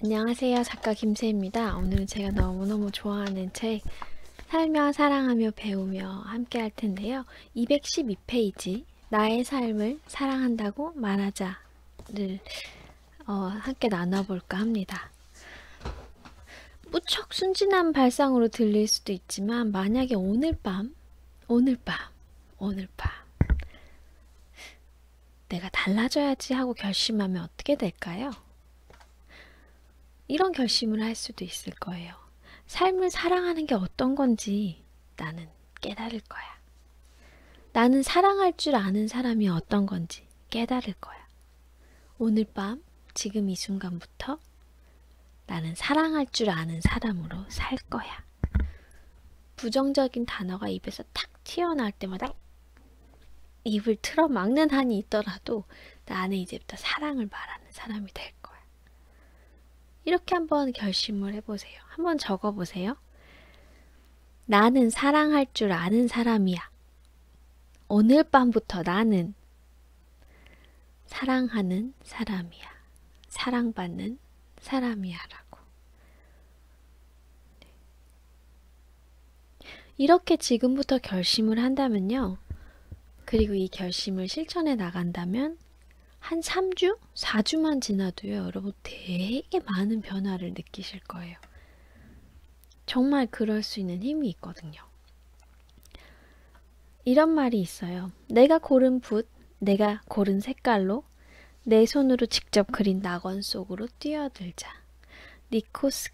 안녕하세요. 작가 김세입니다. 오늘은 제가 너무너무 좋아하는 책 살며 사랑하며 배우며 함께 할 텐데요. 212페이지 나의 삶을 사랑한다고 말하자를 함께 나눠볼까 합니다. 무척 순진한 발상으로 들릴 수도 있지만 만약에 오늘 밤 내가 달라져야지 하고 결심하면 어떻게 될까요? 이런 결심을 할 수도 있을 거예요. 삶을 사랑하는 게 어떤 건지 나는 깨달을 거야. 나는 사랑할 줄 아는 사람이 어떤 건지 깨달을 거야. 오늘 밤, 지금 이 순간부터 나는 사랑할 줄 아는 사람으로 살 거야. 부정적인 단어가 입에서 탁 튀어나올 때마다 입을 틀어 막는 한이 있더라도 나는 이제부터 사랑을 말하는 사람이 될 거야. 이렇게 한번 결심을 해보세요. 한번 적어보세요. 나는 사랑할 줄 아는 사람이야. 오늘 밤부터 나는 사랑하는 사람이야. 사랑받는 사람이야 라고. 이렇게 지금부터 결심을 한다면요. 그리고 이 결심을 실천해 나간다면 한 3주? 4주만 지나도요. 여러분 되게 많은 변화를 느끼실 거예요. 정말 그럴 수 있는 힘이 있거든요. 이런 말이 있어요. 내가 고른 붓, 내가 고른 색깔로 내 손으로 직접 그린 낙원 속으로 뛰어들자. 니코스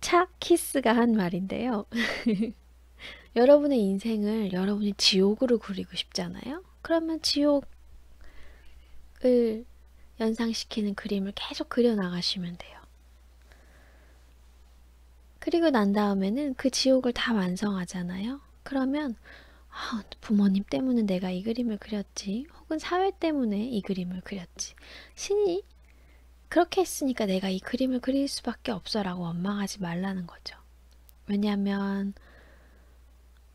카잔차키스가 한 말인데요. 여러분의 인생을 여러분이 지옥으로 그리고 싶잖아요. 그러면 지옥을 연상시키는 그림을 계속 그려나가시면 돼요. 그리고 난 다음에는 그 지옥을 다 완성하잖아요. 그러면 부모님 때문에 내가 이 그림을 그렸지. 혹은 사회 때문에 이 그림을 그렸지. 신이 그렇게 했으니까 내가 이 그림을 그릴 수밖에 없어 라고 원망하지 말라는 거죠. 왜냐하면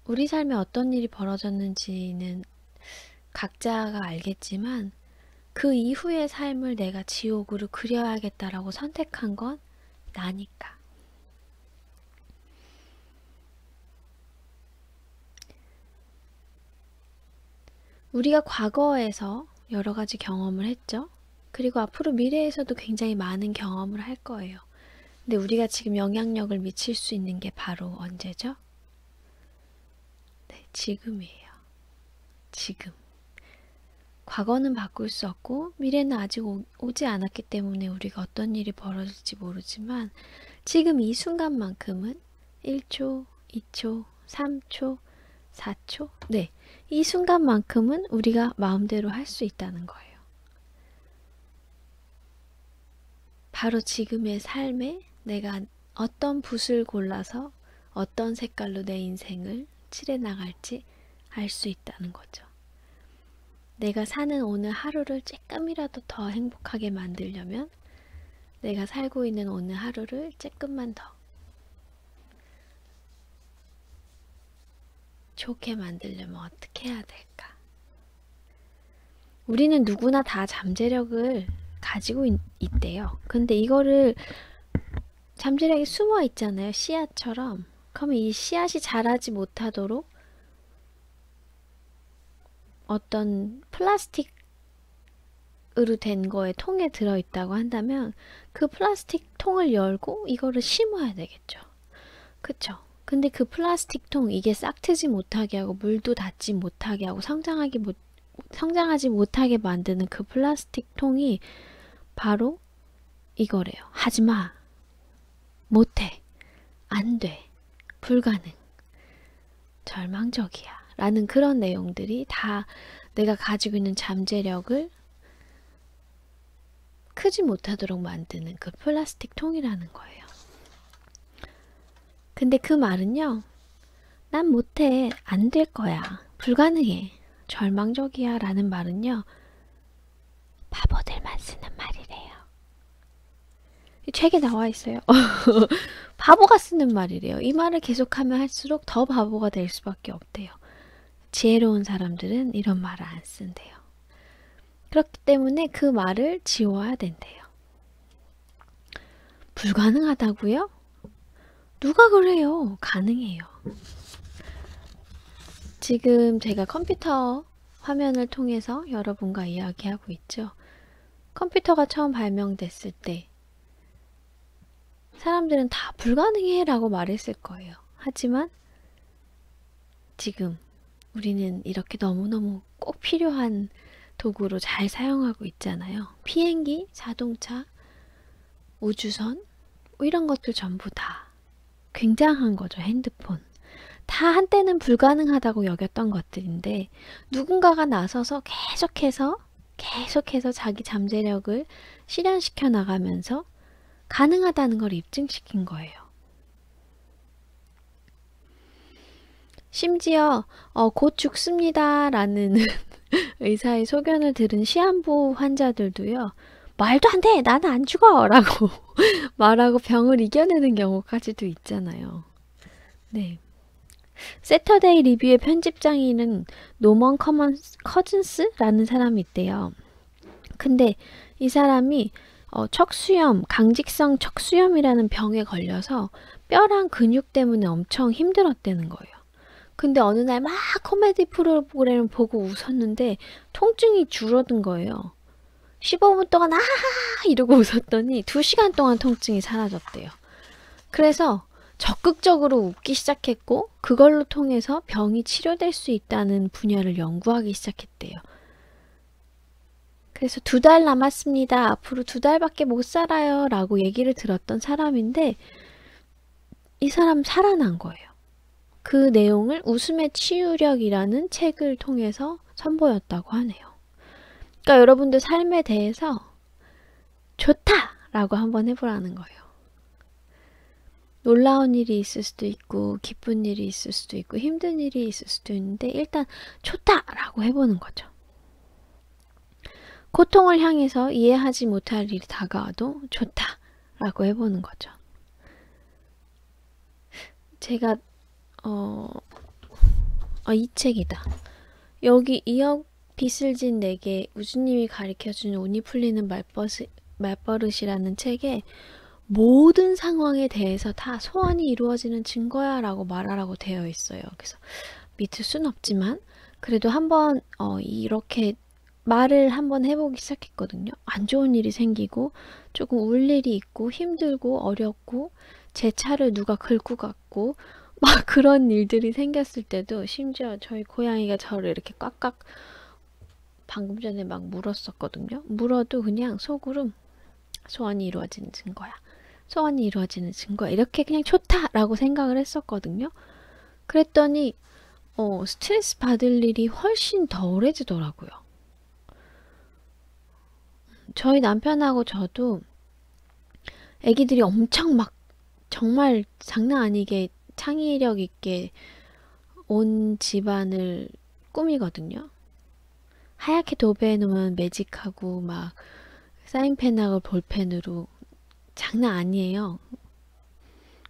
우리 삶에 어떤 일이 벌어졌는지는 각자가 알겠지만 그 이후의 삶을 내가 지옥으로 그려야겠다라고 선택한 건 나니까. 우리가 과거에서 여러 가지 경험을 했죠. 그리고 앞으로 미래에서도 굉장히 많은 경험을 할 거예요. 근데 우리가 지금 영향력을 미칠 수 있는 게 바로 언제죠? 네, 지금이에요. 지금. 과거는 바꿀 수 없고 미래는 아직 오지 않았기 때문에 우리가 어떤 일이 벌어질지 모르지만 지금 이 순간만큼은 1초, 2초, 3초, 4초? 네, 이 순간만큼은 우리가 마음대로 할 수 있다는 거예요. 바로 지금의 삶에 내가 어떤 붓을 골라서 어떤 색깔로 내 인생을 칠해 나갈지 알 수 있다는 거죠. 내가 사는 오늘 하루를 조금이라도 더 행복하게 만들려면 내가 살고 있는 오늘 하루를 조금만 더 좋게 만들려면 어떻게 해야 될까? 우리는 누구나 다 잠재력을 가지고 있대요. 근데 이거를 잠재력이 숨어 있잖아요. 씨앗처럼. 그러면 이 씨앗이 자라지 못하도록 어떤 플라스틱으로 된 거에 통에 들어있다고 한다면 그 플라스틱 통을 열고 이거를 심어야 되겠죠. 그쵸? 근데 그 플라스틱 통 이게 싹트지 못하게 하고 물도 닿지 못하게 하고 성장하지 못하게 만드는 그 플라스틱 통이 바로 이거래요. 하지마. 못해. 안 돼. 불가능. 절망적이야. 라는 그런 내용들이 다 내가 가지고 있는 잠재력을 크지 못하도록 만드는 그 플라스틱 통이라는 거예요. 근데 그 말은요. 난 못해. 안 될 거야. 불가능해. 절망적이야. 라는 말은요. 바보들만 쓰는 말이래요. 책에 나와 있어요. 바보가 쓰는 말이래요. 이 말을 계속하면 할수록 더 바보가 될 수밖에 없대요. 지혜로운 사람들은 이런 말을 안 쓴대요. 그렇기 때문에 그 말을 지워야 된대요. 불가능하다고요? 누가 그래요? 가능해요. 지금 제가 컴퓨터 화면을 통해서 여러분과 이야기하고 있죠. 컴퓨터가 처음 발명됐을 때 사람들은 다 불가능해 라고 말했을 거예요. 하지만 지금 우리는 이렇게 너무너무 꼭 필요한 도구로 잘 사용하고 있잖아요. 비행기, 자동차, 우주선 이런 것들 전부 다 굉장한 거죠. 핸드폰. 다 한때는 불가능하다고 여겼던 것들인데 누군가가 나서서 계속해서 자기 잠재력을 실현시켜 나가면서 가능하다는 걸 입증시킨 거예요. 심지어 곧 죽습니다 라는 의사의 소견을 들은 시한부 환자들도요. 말도 안 돼! 나는 안 죽어! 라고 말하고 병을 이겨내는 경우까지도 있잖아요. 네. 세터데이 리뷰의 편집장인은 노먼 커즌스라는 사람이 있대요. 근데 이 사람이 척수염, 강직성 척수염이라는 병에 걸려서 뼈랑 근육 때문에 엄청 힘들었다는 거예요. 근데 어느 날 막 코미디 프로그램을 보고 웃었는데 통증이 줄어든 거예요. 15분 동안 아하하 이러고 웃었더니 2시간 동안 통증이 사라졌대요. 그래서 적극적으로 웃기 시작했고 그걸로 통해서 병이 치료될 수 있다는 분야를 연구하기 시작했대요. 그래서 2달 남았습니다. 앞으로 2달밖에 못 살아요. 라고 얘기를 들었던 사람인데 이 사람 살아난 거예요. 그 내용을 웃음의 치유력이라는 책을 통해서 선보였다고 하네요. 그러니까 여러분들 삶에 대해서 좋다! 라고 한번 해보라는 거예요. 놀라운 일이 있을 수도 있고 기쁜 일이 있을 수도 있고 힘든 일이 있을 수도 있는데 일단 좋다! 라고 해보는 거죠. 고통을 향해서 이해하지 못할 일이 다가와도 좋다! 라고 해보는 거죠. 제가 이 책이다. 여기 2억 빚을 진 내게 우주님이 가르쳐주는 운이 풀리는 말버릇이라는 책에 모든 상황에 대해서 다 소원이 이루어지는 증거야 라고 말하라고 되어 있어요. 그래서 믿을 순 없지만 그래도 한번 이렇게 말을 한번 해보기 시작했거든요. 안 좋은 일이 생기고 조금 울 일이 있고 힘들고 어렵고 제 차를 누가 긁고 갔고 막 그런 일들이 생겼을 때도 심지어 저희 고양이가 저를 이렇게 꽉꽉 방금 전에 막 물었었거든요. 물어도 그냥 속으로 소원이 이루어지는 증거야. 소원이 이루어지는 증거야. 이렇게 그냥 좋다라고 생각을 했었거든요. 그랬더니 스트레스 받을 일이 훨씬 덜해지더라고요. 저희 남편하고 저도 애기들이 엄청 막 정말 장난 아니게 창의력 있게 온 집안을 꾸미거든요. 하얗게 도배해 놓으면 매직하고 막 사인펜하고 볼펜으로 장난 아니에요.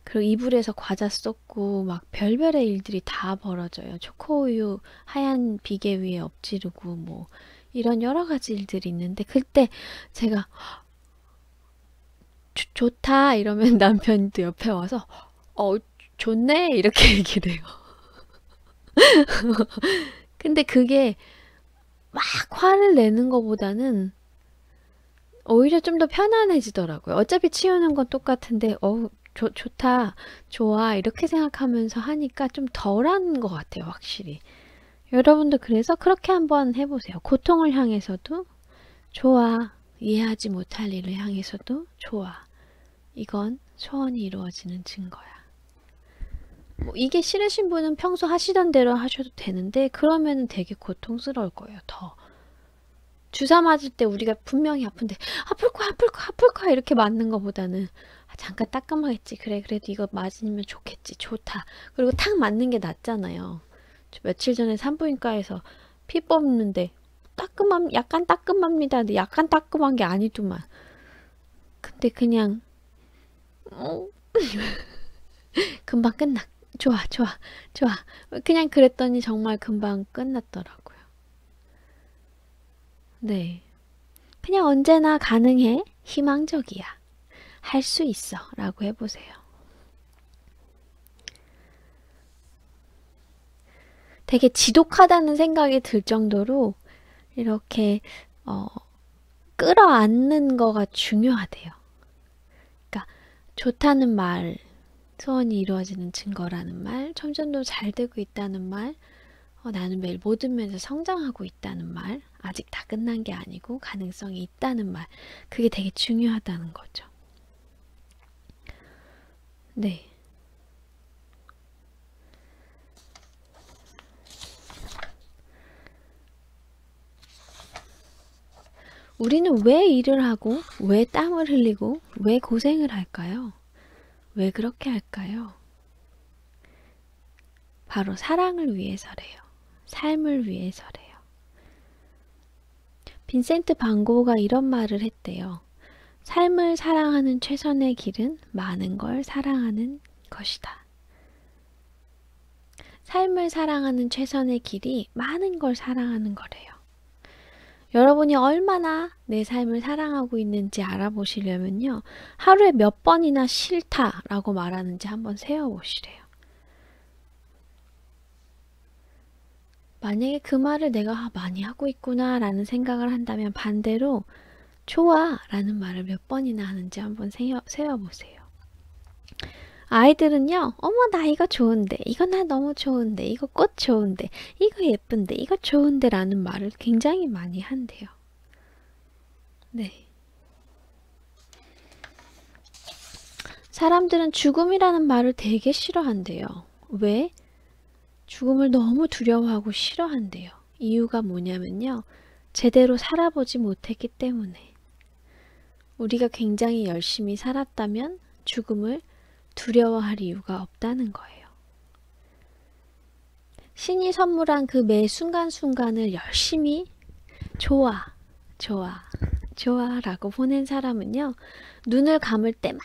그리고 이불에서 과자 쏟고 막 별별의 일들이 다 벌어져요. 초코우유 하얀 비계 위에 엎지르고 뭐 이런 여러 가지 일들이 있는데 그때 제가 좋다 이러면 남편도 옆에 와서 좋네 이렇게 얘기를 해요. 근데 그게 막 화를 내는 것보다는 오히려 좀 더 편안해지더라고요. 어차피 치우는 건 똑같은데 좋다, 좋아 이렇게 생각하면서 하니까 좀 덜한 것 같아요. 확실히. 여러분도 그래서 그렇게 한번 해보세요. 고통을 향해서도 좋아, 이해하지 못할 일을 향해서도 좋아. 이건 소원이 이루어지는 증거야. 뭐 이게 싫으신 분은 평소 하시던 대로 하셔도 되는데 그러면은 되게 고통스러울 거예요. 더 주사 맞을 때 우리가 분명히 아픈데 아플 거야 이렇게 맞는 것보다는 잠깐 따끔하겠지. 그래도 이거 맞으면 좋겠지. 좋다. 그리고 탁 맞는 게 낫잖아요. 저 며칠 전에 산부인과에서 피 뽑는데 약간 따끔합니다. 근데 약간 따끔한 게 아니더만. 근데 그냥 금방 끝나. 좋아. 그냥 그랬더니 정말 금방 끝났더라고요. 네. 그냥 언제나 가능해. 희망적이야. 할 수 있어 라고 해보세요. 되게 지독하다는 생각이 들 정도로 이렇게 끌어안는 거가 중요하대요. 그러니까 좋다는 말, 소원이 이루어지는 증거라는 말, 점점더 잘 되고 있다는 말, 나는 매일 모든 면에서 성장하고 있다는 말, 아직 다 끝난 게 아니고 가능성이 있다는 말, 그게 되게 중요하다는 거죠. 네. 우리는 왜 일을 하고, 왜 땀을 흘리고, 왜 고생을 할까요? 왜 그렇게 할까요? 바로 사랑을 위해서래요. 삶을 위해서래요. 빈센트 반 고흐가 이런 말을 했대요. 삶을 사랑하는 최선의 길은 많은 걸 사랑하는 것이다. 삶을 사랑하는 최선의 길이 많은 걸 사랑하는 거래요. 여러분이 얼마나 내 삶을 사랑하고 있는지 알아보시려면요. 하루에 몇 번이나 싫다라고 말하는지 한번 세어보시래요. 만약에 그 말을 내가 많이 하고 있구나 라는 생각을 한다면 반대로 좋아 라는 말을 몇 번이나 하는지 한번 세어보세요. 아이들은요, 어머 나 이거 좋은데, 이거 나 너무 좋은데, 이거 꽃 좋은데, 이거 예쁜데, 이거 좋은데 라는 말을 굉장히 많이 한대요. 네. 사람들은 죽음이라는 말을 되게 싫어한대요. 왜? 죽음을 너무 두려워하고 싫어한대요. 이유가 뭐냐면요. 제대로 살아보지 못했기 때문에. 우리가 굉장히 열심히 살았다면 죽음을 두려워할 이유가 없다는 거예요. 신이 선물한 그 매 순간순간을 열심히 좋아, 좋아, 좋아 라고 보낸 사람은요. 눈을 감을 때 막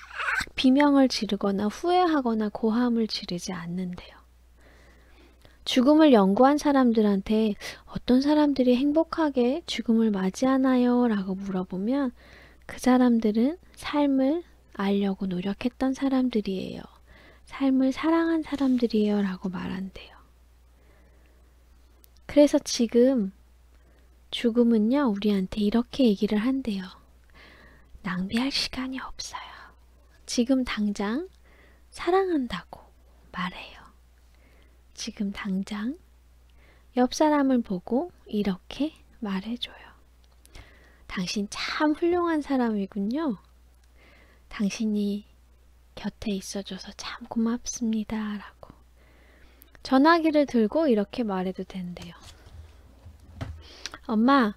비명을 지르거나 후회하거나 고함을 지르지 않는데요. 죽음을 연구한 사람들한테 어떤 사람들이 행복하게 죽음을 맞이하나요? 라고 물어보면 그 사람들은 삶을 알려고 노력했던 사람들이에요. 삶을 사랑한 사람들이에요. 라고 말한대요. 그래서 지금 죽음은요, 우리한테 이렇게 얘기를 한대요. 낭비할 시간이 없어요. 지금 당장 사랑한다고 말해요. 지금 당장 옆 사람을 보고 이렇게 말해줘요. 당신 참 훌륭한 사람이군요. 당신이 곁에 있어줘서 참 고맙습니다. 라고. 전화기를 들고 이렇게 말해도 된대요. 엄마,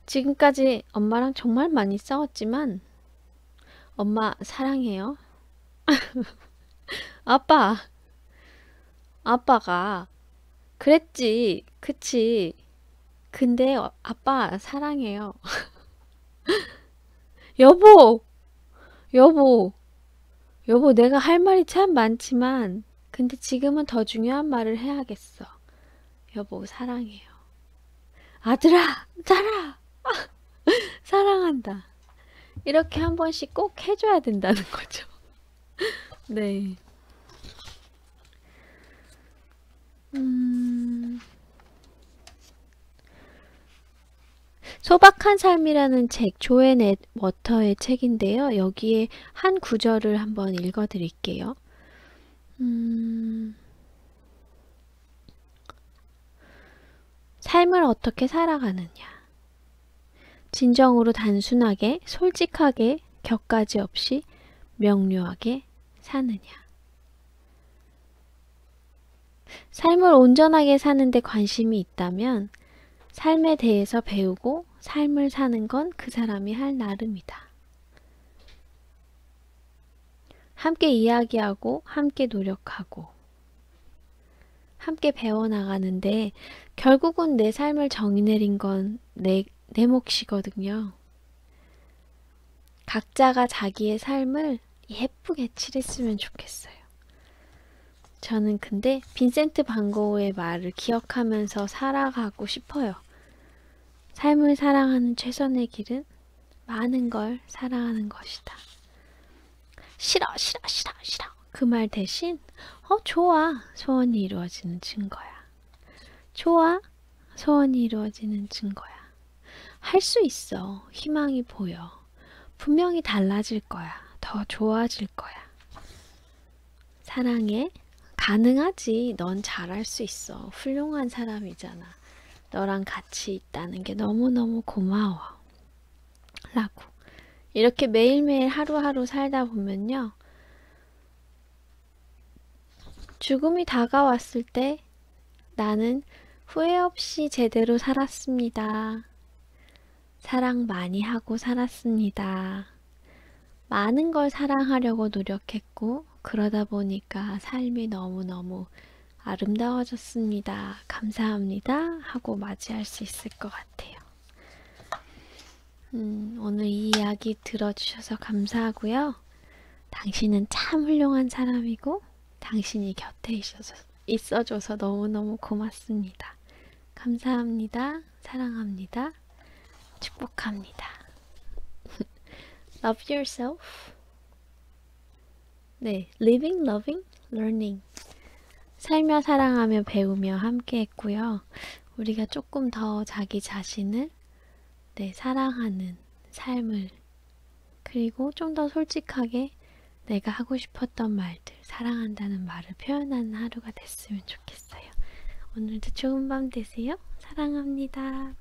지금까지 엄마랑 정말 많이 싸웠지만 엄마 사랑해요. 아빠가 그랬지, 그치? 근데 아빠 사랑해요. 여보, 여보, 여보, 내가 할 말이 참 많지만 근데 지금은 더 중요한 말을 해야겠어. 여보, 사랑해요. 아들아, 딸아, 사랑한다. 이렇게 한 번씩 꼭 해줘야 된다는 거죠. 네. 소박한 삶이라는 책, 조앤 워터의 책인데요. 여기에 한 구절을 한번 읽어드릴게요. 삶을 어떻게 살아가느냐. 진정으로 단순하게, 솔직하게, 격가지 없이 명료하게 사느냐. 삶을 온전하게 사는데 관심이 있다면 삶에 대해서 배우고 삶을 사는 건 그 사람이 할 나름이다. 함께 이야기하고 함께 노력하고 함께 배워나가는데 결국은 내 삶을 정의내린 건 내 몫이거든요. 각자가 자기의 삶을 예쁘게 칠했으면 좋겠어요. 저는 근데 빈센트 반 고흐의 말을 기억하면서 살아가고 싶어요. 삶을 사랑하는 최선의 길은 많은 걸 사랑하는 것이다. 싫어, 싫어, 싫어, 싫어. 그 말 대신 좋아. 소원이 이루어지는 증거야. 좋아. 소원이 이루어지는 증거야. 할 수 있어. 희망이 보여. 분명히 달라질 거야. 더 좋아질 거야. 사랑해. 가능하지. 넌 잘할 수 있어. 훌륭한 사람이잖아. 너랑 같이 있다는 게 너무너무 고마워. 라고. 이렇게 매일매일 하루하루 살다 보면요. 죽음이 다가왔을 때 나는 후회 없이 제대로 살았습니다. 사랑 많이 하고 살았습니다. 많은 걸 사랑하려고 노력했고, 그러다 보니까 삶이 너무너무 아름다워졌습니다. 감사합니다. 하고 맞이할 수 있을 것 같아요. 오늘 이 이야기 들어주셔서 감사하고요. 당신은 참 훌륭한 사람이고, 당신이 곁에 있어줘서 너무너무 고맙습니다. 감사합니다. 사랑합니다. 축복합니다. Love yourself. 네, living, loving, learning. 살며 사랑하며 배우며 함께 했고요. 우리가 조금 더 자기 자신을 사랑하는 삶을 그리고 좀 더 솔직하게 내가 하고 싶었던 말들, 사랑한다는 말을 표현하는 하루가 됐으면 좋겠어요. 오늘도 좋은 밤 되세요. 사랑합니다.